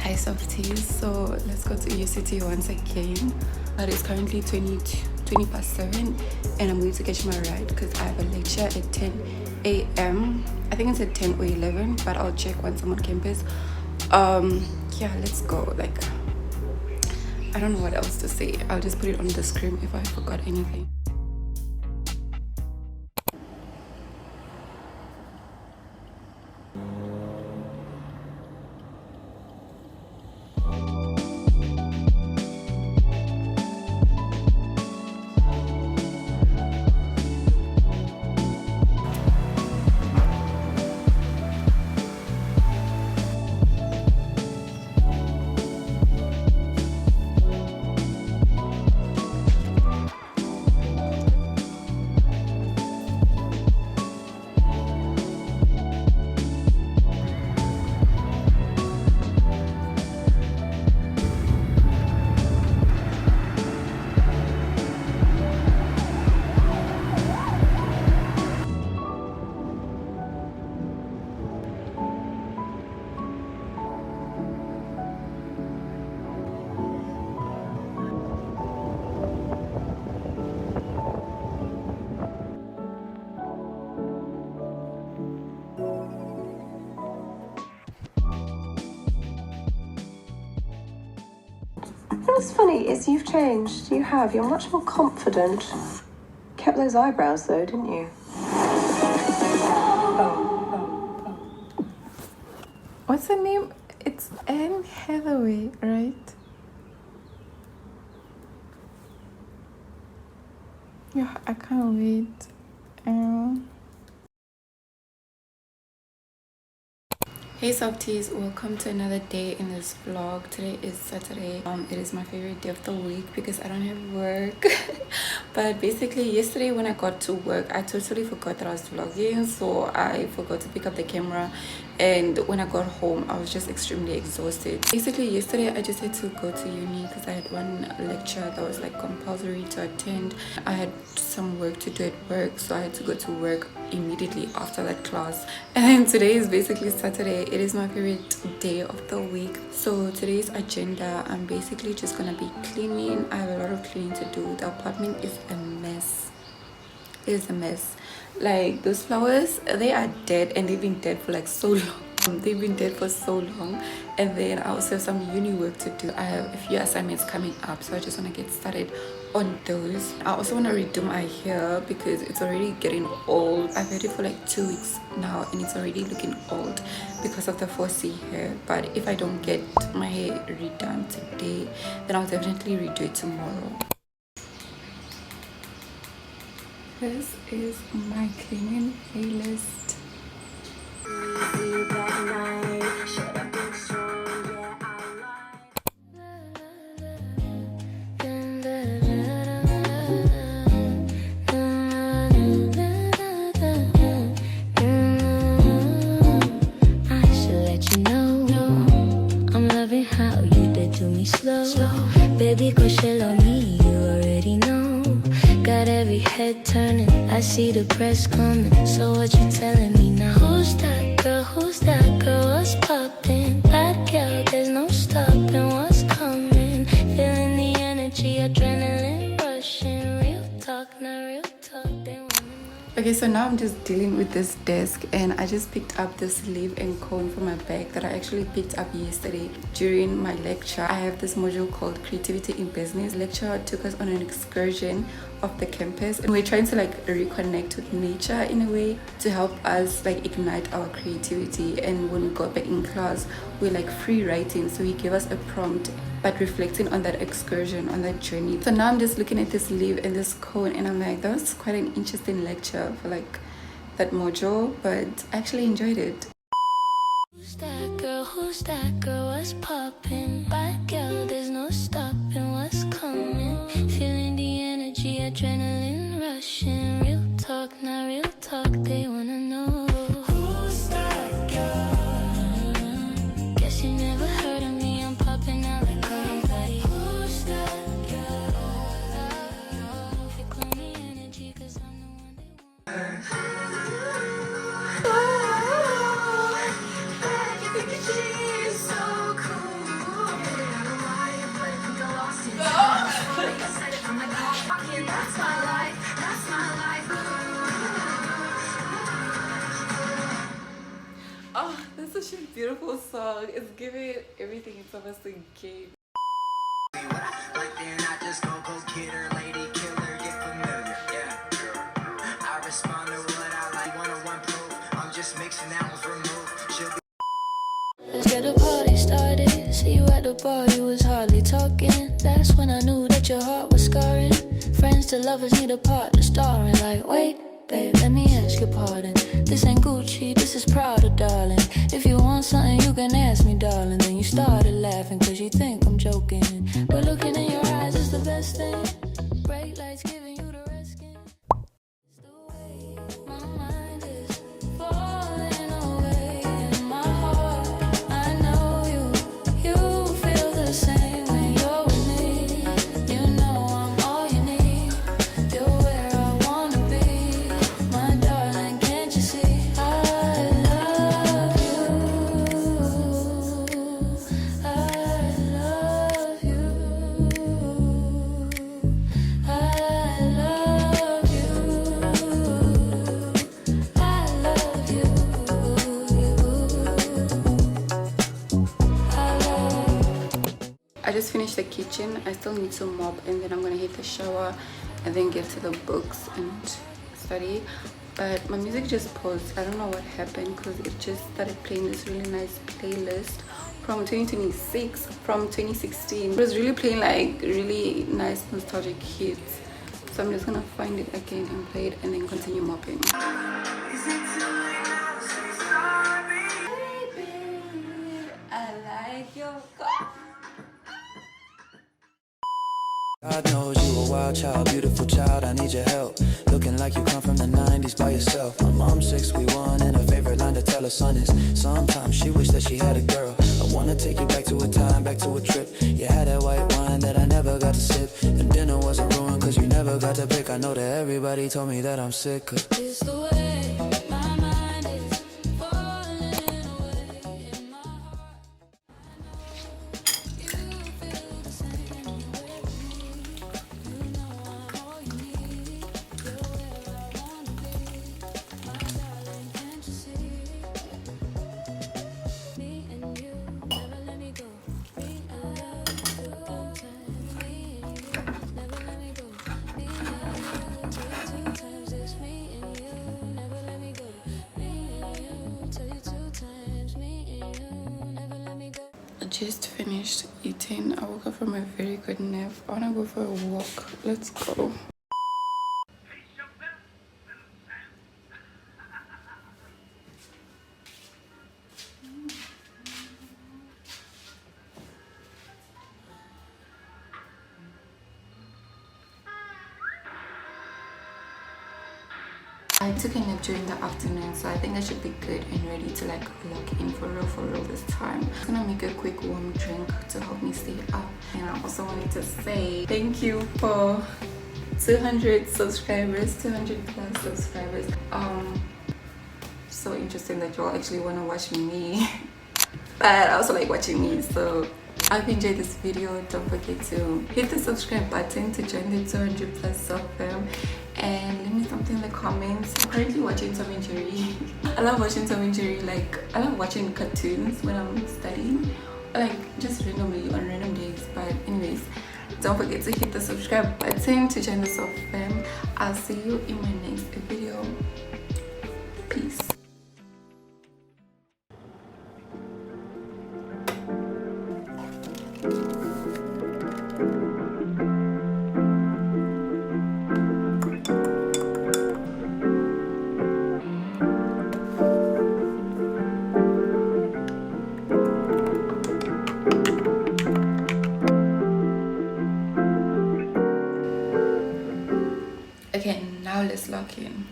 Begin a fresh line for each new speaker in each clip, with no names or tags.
Hi Softies, so let's go to UCT once again. It is currently 20 past 7 and I'm going to catch my ride because I have a lecture at 10 a.m. I think it's at 10 or 11, but I'll check once I'm on campus. Yeah, let's go. Like, I don't know what else to say. I'll just put it on the screen if I forgot anything.
What's funny is you've changed. You have. You're much more confident. Kept those eyebrows though, didn't you?
What's her name? It's Anne Hathaway, right? Yeah, I can't wait. Hey Softies, welcome to another day in this vlog. Today is Saturday. It is my favorite day of the week because I don't have work. But basically yesterday when I got to work, I totally forgot that I was vlogging, so I forgot to pick up the camera, and when I got home I was just extremely exhausted. Basically yesterday I just had to go to uni because I had one lecture that was like compulsory to attend. I had some work to do at work, so I had to go to work immediately after that class. And then today is basically Saturday. It is my favorite day of the week. So today's agenda, I'm basically just gonna be cleaning. I have a lot of cleaning to do. The apartment is a mess. It is a mess. Like, those flowers, they are dead, and they've been dead for like so long. They've been dead for so long. And then I also have some uni work to do. I have a few assignments coming up, so I just want to get started on those. I also want to redo my hair because it's already getting old. I've had it for like 2 weeks now and it's already looking old because of the 4C hair. But if I don't get my hair redone today, then I'll definitely redo it tomorrow. This is my cleaning playlist.
Slow, baby, go chill on me, you already know. Got every head turning, I see the press coming. So what you telling me now? Who's that girl? Who's that girl? What's poppin'? Bad girl, there's no stopping. What's coming? Feeling the energy, adrenaline rushing. Real talk, not real talk. They wanna know.
Okay, so now I'm just dealing with this desk, and I just picked up this leaf and cone for my bag that I actually picked up yesterday during my lecture. I have this module called Creativity in Business. Lecturer took us on an excursion of the campus, and we're trying to like reconnect with nature in a way to help us like ignite our creativity. And when we got back in class, we're like free writing, so he gave us a prompt but reflecting on that excursion, on that journey. So now I'm just looking at this leaf and this cone, and I'm like, that was quite an interesting lecture for like that module, but I actually enjoyed it.
Who's that girl? Who's that girl? What's poppin'? Bad girl, there's no stopping. What's coming? Feeling the energy, adrenaline rushing. Real talk, not real talk. They wanna know. Who's that girl? Guess you never heard of me. I'm popping out like confetti. Who's that girl? If you call me energy, 'cause I'm the one they want. She's so cool.
such a beautiful song. It's giving everything it's supposed to give.
But then I just go kid her, lady killer, get familiar. Yeah, I respond to what I like. 101 proof. I'm just mixing apples removed. She'll be. Let's get a party started. See you at the bar, you was hardly talking. That's when I knew that your heart was scarring. Friends to lovers need a partner starring. Like, wait, babe, let me ask your pardon. This ain't Gucci, this is Prada, darling. If you want something, you can ask me, darling. Then you started laughing cause you think I'm joking. But looking in your eyes is the best thing. Bright lights giving you the reskin. It's the way my mind is falling away. In my heart, I know you feel the same when you're with me. You know I'm all you need. You're where I wanna be. My darling, can't you see? I love you. I love you. I love you.
I just finished the kitchen. I still need to mop, and then I'm gonna hit the shower and then get to the books and study. But my music just paused. I don't know what happened because it just started playing this really nice playlist from 2026, from 2016. It was really playing like really nice nostalgic hits. So I'm just gonna find it again and play it and then continue mopping. I like your car.
God knows you a wild child, beautiful child, I need your help. Looking like you come from the 90s by yourself. My mom's 6'1" and her favorite line to tell her son is sometimes she wished that she had a girl. I wanna take you back to a time, back to a trip. You had that white wine that I never got to sip, and dinner wasn't ruined cause you never got to pick. I know that everybody told me that I'm sick.
It's the way my mind is falling away. In my heart, you feel the same when you're with me. You know I'm all you need. You're where I wanna be. My darling, can't you see? Me and you, never let me go. Me and love, good times. Me and you, never let me go. Me and you, tell you 2 times. It's me and you, never let me go. Me and you, tell you 2 times. Me and you, never let me go.
I just finished eating. I woke up from a very good nap. I wanna go for a walk. Let's go. I took a nap during the afternoon, so I think I should be good and ready to like lock in for real this time. I'm gonna make a quick warm drink to help me stay up. And I also wanted to say thank you for 200 subscribers, 200 plus subscribers. So interesting that y'all actually want to watch me. But I also like watching me, so I hope you enjoyed this video. Don't forget to hit the subscribe button to join the 200 plus sub fam, and leave me something in the comments. I'm currently watching Tom and Jerry. I love watching Tom and Jerry. Like, I love watching cartoons when I'm studying, or like just randomly on random days. But anyways, don't forget to hit the subscribe button to join the sub fam. I'll see you in my next video. Peace. Okay, now let's lock in.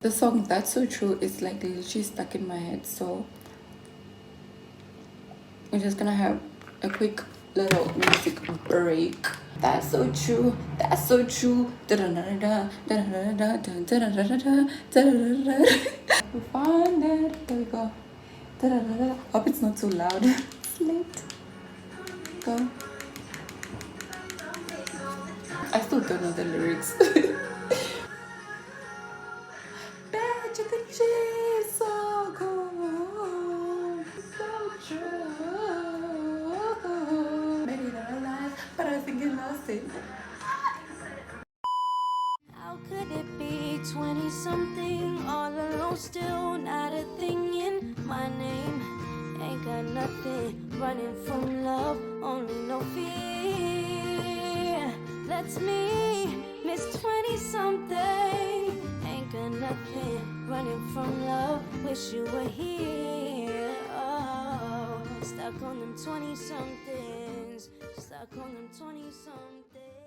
The song That's So True is like literally stuck in my head, so we're just gonna have a quick little music break. That's so true, that's so true. We found it. Here we go. Hope it's not too loud. It's late. Go. I still don't know the lyrics. Bet you could cheese so cool. So true. Maybe not alive, but I think you lost it.
How could it be 20-something all alone, still not a thing in my name? Ain't got nothing, running from love, only no fear. That's me, Miss 20-something. Ain't got nothing, running from love, wish you were here. Oh, stuck on them 20-somethings, stuck on them 20-somethings.